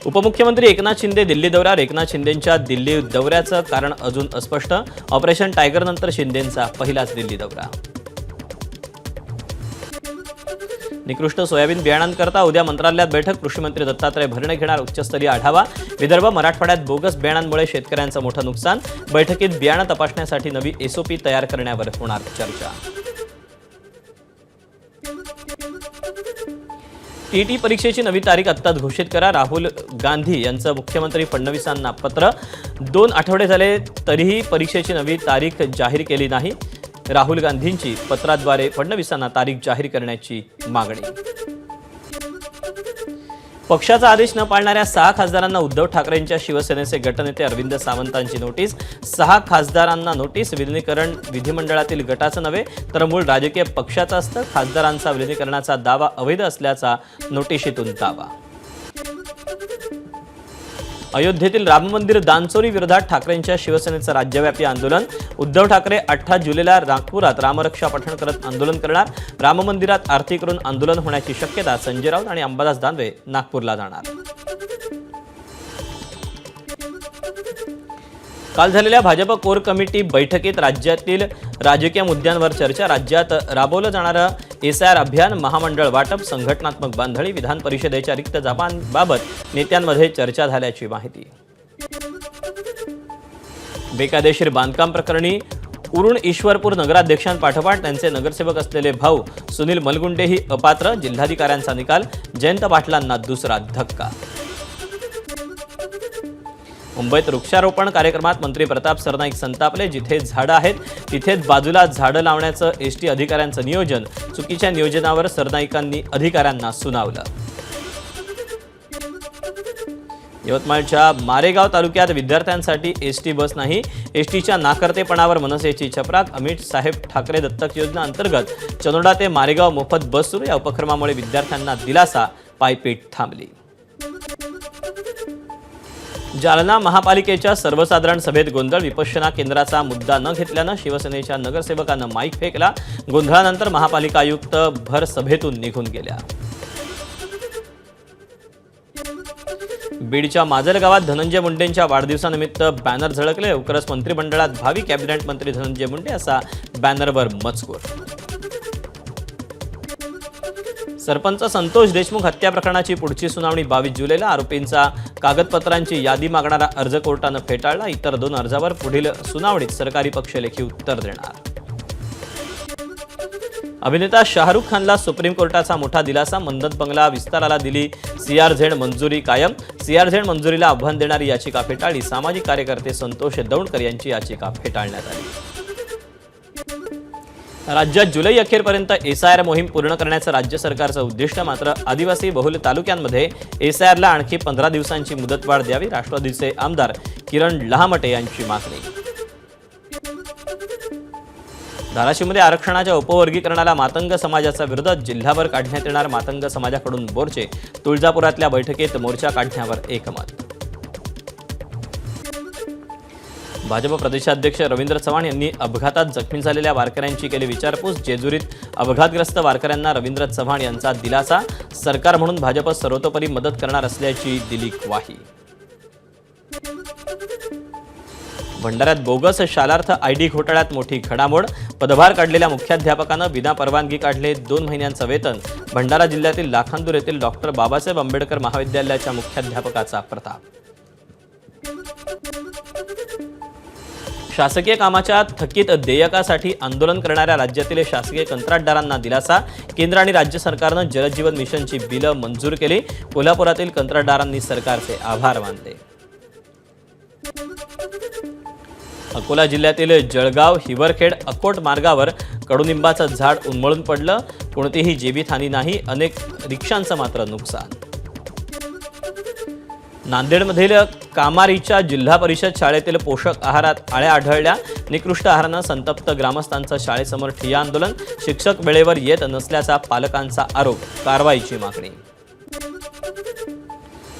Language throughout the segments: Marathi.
उपमुख्यमंत्री एकनाथ शिंदे दिल्ली दौऱ्यावर. एकनाथ शिंदेंच्या दिल्ली दौऱ्याचं कारण अजून अस्पष्ट. ऑपरेशन टायगर नंतर शिंदेंचा पहिलाच दिल्ली दौरा. निकृष्ट सोयाबीन बियाणांकरता उद्या मंत्रालयात बैठक. कृषी मंत्री दत्तात्रय भरणे घेणार उच्चस्तरीय आढावा. विदर्भ मराठवाड्यात बोगस बियाणांमुळे शेतकऱ्यांचं मोठं नुकसान. बैठकीत बियाणं तपासण्यासाठी नवी एसओपी तयार करण्यावर होणार चर्चा. टीटी परीक्षेची नवी तारीख आत्ताच घोषित करा. राहुल गांधी यांचं मुख्यमंत्री फडणवीसांना पत्र. 2 आठवडे झाले तरीही परीक्षेची नवी तारीख जाहीर केली नाही. राहुल गांधींची पत्राद्वारे फडणवीसांना तारीख जाहीर करण्याची मागणी. पक्षाचा आदेश न पाळणाऱ्या 6 खासदारांना उद्धव ठाकरेंच्या शिवसेनेचे गटनेते अरविंद सावंतांची नोटीस. 6 खासदारांना नोटीस. विलीनीकरण विधिमंडळातील गटाचं नव्हे तर मूळ राजकीय पक्षाचं असतं. खासदारांचा विलीनीकरणाचा दावा अवैध असल्याचा नोटीशीतून दावा. अयोध्येतील राम मंदिर दानचोरी विरोधात ठाकरेंच्या शिवसेनेचं राज्यव्यापी आंदोलन. उद्धव ठाकरे 18 जुलैला नागपुरात रामरक्षा पठण करत आंदोलन करणार. राम मंदिरात आरती करून आंदोलन होण्याची शक्यता. संजय राऊत आणि अंबादास दानवे नागपूरला जाणार. काल झालेल्या भाजप कोर कमिटी बैठकीत राज्यातील राजकीय मुद्द्यांवर चर्चा. राज्यात राबवलं जाणारं एसआयआर अभियान, महामंडळ वाटप, संघटनात्मक बांधणी, विधान परिषदेच्या रिक्त जागांबाबत नेत्यांमध्ये चर्चा झाल्याची माहिती. बेकायदेशीर बांधकाम प्रकरणी उरुण ईश्वरपूर नगराध्यक्षांपाठोपाठ त्यांचे नगरसेवक असलेले भाऊ सुनील मलगुंडेही अपात्र. जिल्हाधिकाऱ्यांचा निकाल. जयंत पाटलांना दुसरा धक्का. मुंबईत वृक्षारोपण कार्यक्रमात मंत्री प्रताप सरनाईक संतापले. जिथे झाडं आहेत तिथेच बाजूला झाडं लावण्याचं एसटी अधिकाऱ्यांचं नियोजन. चुकीच्या नियोजनावर सरनाईकांनी अधिकाऱ्यांना सुनावलं. यवतमाळच्या मारेगाव तालुक्यात विद्यार्थ्यांसाठी एसटी बस नाही. एसटीच्या नाकर्तेपणावर मनसेची चपराक. अमित साहेब ठाकरे दत्तक योजना अंतर्गत चनोडा ते मारेगाव मोफत बस सुरू. या उपक्रमामुळे विद्यार्थ्यांना दिलासा. पायपीट थांबली. जालना महापालिकेच्या सर्वसाधारण सभेत गोंधळ. विपश्यना केंद्राचा मुद्दा न घेतल्यानं शिवसेनेच्या नगरसेवकांना माईक फेकला. गोंधळानंतर महापालिका आयुक्त भर सभेतून निघून गेल्या. बीडच्या माजल गावात धनंजय मुंडेंच्या वाढदिवसानिमित्त बॅनर झळकले. लवकरच मंत्रिमंडळात भावी कॅबिनेट मंत्री धनंजय मुंडे असा बॅनरवर मजकूर. सरपंच संतोष देशमुख हत्या प्रकरणाची पुढची सुनावणी 22 जुलैला. आरोपींचा कागदपत्रांची यादी मागणारा अर्ज कोर्टानं फेटाळला. इतर 2 अर्जावर पुढील सुनावणीत सरकारी पक्ष लेखी उत्तर देणार. अभिनेता शाहरुख खानला सुप्रीम कोर्टाचा मोठा दिलासा. मन्नत बंगला विस्ताराला दिली CRZ मंजुरी कायम. CRZ मंजुरीला आव्हान देणारी याचिका फेटाळली. सामाजिक कार्यकर्ते संतोष दौंडकर यांची याचिका फेटाळण्यात आली. राज्यात जुलै अखेरपर्यंत एसआयआर मोहीम पूर्ण करण्याचं राज्य सरकारचं उद्दिष्ट. मात्र आदिवासी बहुल तालुक्यांमध्ये एसआयआरला आणखी 15 दिवसांची मुदतवाढ द्यावी. राष्ट्रवादीचे आमदार किरण लहामटे यांची मागणी. धाराशिवमध्ये आरक्षणाच्या उपवर्गीकरणाला मातंग समाजाचा विरोध. जिल्हाभर काढण्यात येणार मातंग समाजाकडून मोर्चे. तुळजापुरातल्या बैठकीत मोर्चा काढण्यावर एकमत. भाजप प्रदेशाध्यक्ष रवींद्र चव्हाण यांनी अपघातात जखमी झालेल्या वारकऱ्यांची केली विचारपूस. जेजुरीत अपघातग्रस्त वारकऱ्यांना रवींद्र चव्हाण यांचा दिलासा. सरकार म्हणून भाजप सर्वतोपरी मदत करणार असल्याची दिली ग्वाही. भंडाऱ्यात बोगस शालार्थ आयडी घोटाळ्यात मोठी घडामोड. पदभार काढलेल्या मुख्याध्यापकानं विना परवानगी काढले 2 महिन्यांचं वेतन. भंडारा जिल्ह्यातील लाखांदूर येथील डॉक्टर बाबासाहेब आंबेडकर महाविद्यालयाच्या मुख्याध्यापकाचा प्रताप. शासकीय कामाच्या थकीत देयकासाठी आंदोलन करणाऱ्या राज्यातील शासकीय कंत्राटदारांना दिलासा. केंद्र आणि राज्य सरकारनं जलजीवन मिशनची बिलं मंजूर केली. कोल्हापुरातील कंत्राटदारांनी सरकारचे आभार मानले. अकोला जिल्ह्यातील जळगाव हिवरखेड अकोट मार्गावर कडुनिंबाचं झाड उन्मळून पडलं. कोणतीही जीवितहानी नाही. अनेक रिक्षांचं मात्र नुकसान. नांदेडमधील कामारीच्या जिल्हा परिषद शाळेतील पोषक आहारात आळ्या आढळल्या. निकृष्ट आहारानं संतप्त ग्रामस्थांचं शाळेसमोर ठिय्या आंदोलन. शिक्षक वेळेवर येत नसल्याचा पालकांचा आरोप. कारवाईची मागणी.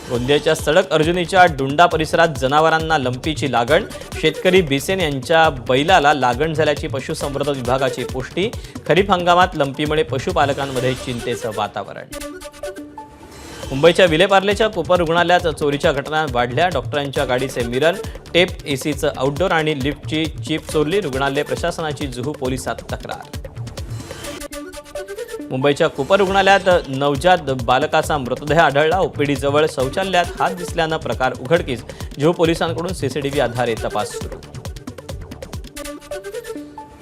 गोंदियाच्या सडक अर्जुनीच्या डुंडा परिसरात जनावरांना लंपीची लागण. शेतकरी बिसेन यांच्या बैलाला लागण झाल्याची पशुसंवर्धन विभागाची पुष्टी. खरीप हंगामात लंपीमुळे पशुपालकांमध्ये चिंतेचं वातावरण. मुंबईच्या विलेपार्लेच्या कोपर रुग्णालयात चोरीच्या घटना वाढल्या. डॉक्टरांच्या गाडीचे मिरर, टेप, एसीचं आउटडोर आणि लिफ्टची चिप चोरली. रुग्णालय प्रशासनाची जुहू पोलिसात तक्रार. मुंबईच्या कोपर रुग्णालयात नवजात बालकाचा मृतदेह आढळला. ओपीडी जवळ शौचालयात हात दिसल्यानं प्रकार उघडकीस. जुहू पोलिसांकडून सीसीटीव्ही आधारे तपास सुरू.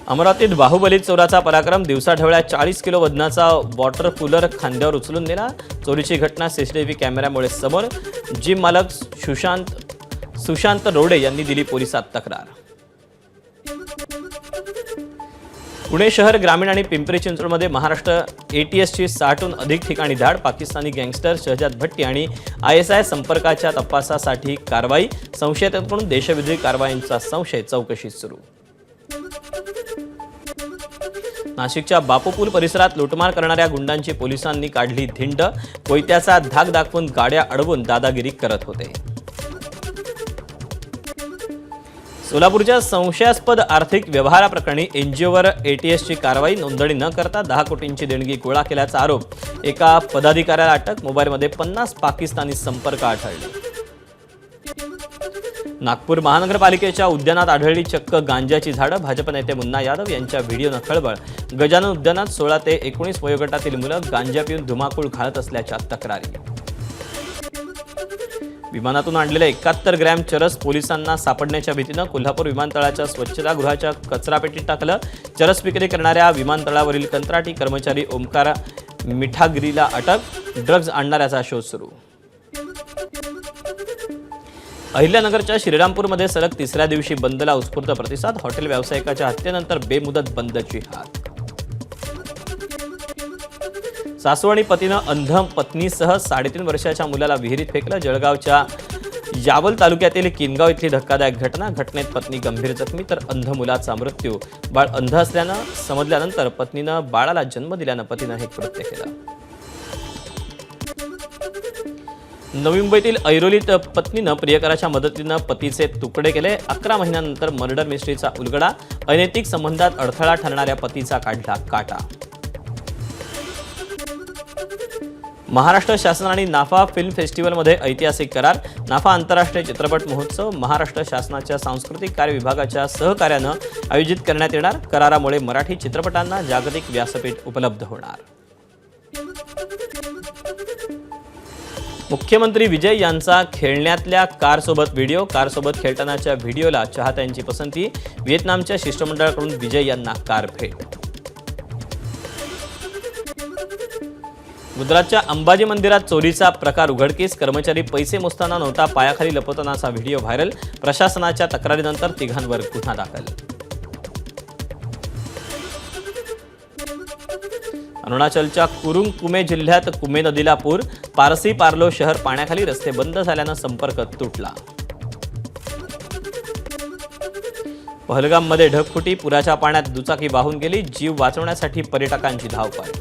अमरावतीत बाहुबली चोराचा पराक्रम. दिवसाढवळ्या 40 किलो वजनाचा वॉटर कूलर खांद्यावर उचलून नेला. चोरीची घटना सीसीटीव्ही कॅमेऱ्यामुळे समोर. जिम मालक सुशांत रोडे यांनी दिली पोलिसात तक्रार. पुणे शहर, ग्रामीण आणि पिंपरी चिंचवडमध्ये महाराष्ट्र एटीएसची 60हून अधिक ठिकाणी धाड. पाकिस्तानी गँगस्टर शहजाद भट्टी आणि ISI संपर्काच्या तपासासाठी कारवाई. संशयितांकडून देशविरोधी कारवाईंचा संशय, चौकशी सुरू. नाशिकच्या बापूपूल परिसरात लुटमार करणाऱ्या गुंडांची पोलिसांनी काढली धिंड. कोयत्याचा धाक दाखवून गाड्या अडवून दादागिरी करत होते. सोलापूरच्या संशयास्पद आर्थिक व्यवहाराप्रकरणी एनजीओवर एटीएसची कारवाई. नोंदणी न करता 10 कोटींची देणगी गोळा केल्याचा आरोप. एका पदाधिकाऱ्याला अटक. मोबाईलमध्ये 50 पाकिस्तानी संपर्क आढळले. नागपूर महानगरपालिकेच्या उद्यानात आढळली चक्क गांजाची झाडं. भाजप नेते मुन्ना यादव यांच्या व्हिडिओनं खळबळ. गजानन उद्यानात 16 ते 19 वयोगटातील मुलं गांजा पिऊन धुमाकूळ घालत असल्याच्या तक्रारी. विमानातून आणलेलं 71 ग्रॅम चरस पोलिसांना सापडण्याच्या भीतीनं कोल्हापूर विमानतळाच्या स्वच्छतागृहाच्या कचरापेटीत टाकलं. चरस विक्री करणाऱ्या विमानतळावरील कंत्राटी कर्मचारी ओमकार मिठागिरीला अटक. ड्रग्ज आणणाऱ्याचा शोध सुरू. अहिल्यानगरच्या श्रीरामपूरमध्ये सलग 3ऱ्या दिवशी बंदला उत्स्फूर्त प्रतिसाद. हॉटेल व्यावसायिकाच्या हत्येनंतर बेमुदत बंदची हाक. सासू आणि पतीनं अंध पत्नीसह 3.5 वर्षाच्या मुलाला विहिरीत फेकलं. जळगावच्या यावल तालुक्यातील किनगाव इथली धक्कादायक घटना. घटनेत पत्नी गंभीर जखमी तर अंध मुलाचा मृत्यू. बाळ अंध असल्यानं समजल्यानंतर पत्नीनं बाळाला जन्म दिल्यानं पतीनं हे कृत्य केलं. नवी मुंबईतील ऐरोलीत पत्नीनं प्रियकराच्या मदतीनं पतीचे तुकडे केले. 11 महिन्यानंतर मर्डर मिस्ट्रीचा उलगडा. अनैतिक संबंधात अडथळा ठरणाऱ्या पतीचा काढला काटा. महाराष्ट्र शासन आणि नाफा फिल्म फेस्टिवलमध्ये ऐतिहासिक करार. नाफा आंतरराष्ट्रीय चित्रपट महोत्सव महाराष्ट्र शासनाच्या सांस्कृतिक कार्य विभागाच्या सहकार्यानं आयोजित करण्यात येणार. करारामुळे मराठी चित्रपटांना जागतिक व्यासपीठ उपलब्ध होणार. मुख्यमंत्री विजय यांचा खेळण्यातल्या कारसोबत व्हिडिओ. कारसोबत खेळतानाच्या व्हिडिओला चाहत्यांची पसंती. व्हिएतनामच्या शिष्टमंडळाकडून विजय यांना कार भेट. गुजरातच्या अंबाजी मंदिरात चोरीचा प्रकार उघडकीस. कर्मचारी पैसे मोजताना नोटा पायाखाली लपवतानाचा व्हिडिओ व्हायरल. प्रशासनाच्या तक्रारीनंतर तिघांवर गुन्हा दाखल. अरुणाचलच्या कुरुंग कुमे जिल्ह्यात कुमे नदीला पूर. पारसी पार्लो शहर पाण्याखाली. रस्ते बंद झाल्यानं संपर्क तुटला. पहलगाममध्ये ढगफुटी. पुराच्या पाण्यात दुचाकी वाहून गेली. जीव वाचवण्यासाठी पर्यटकांची धावपळ.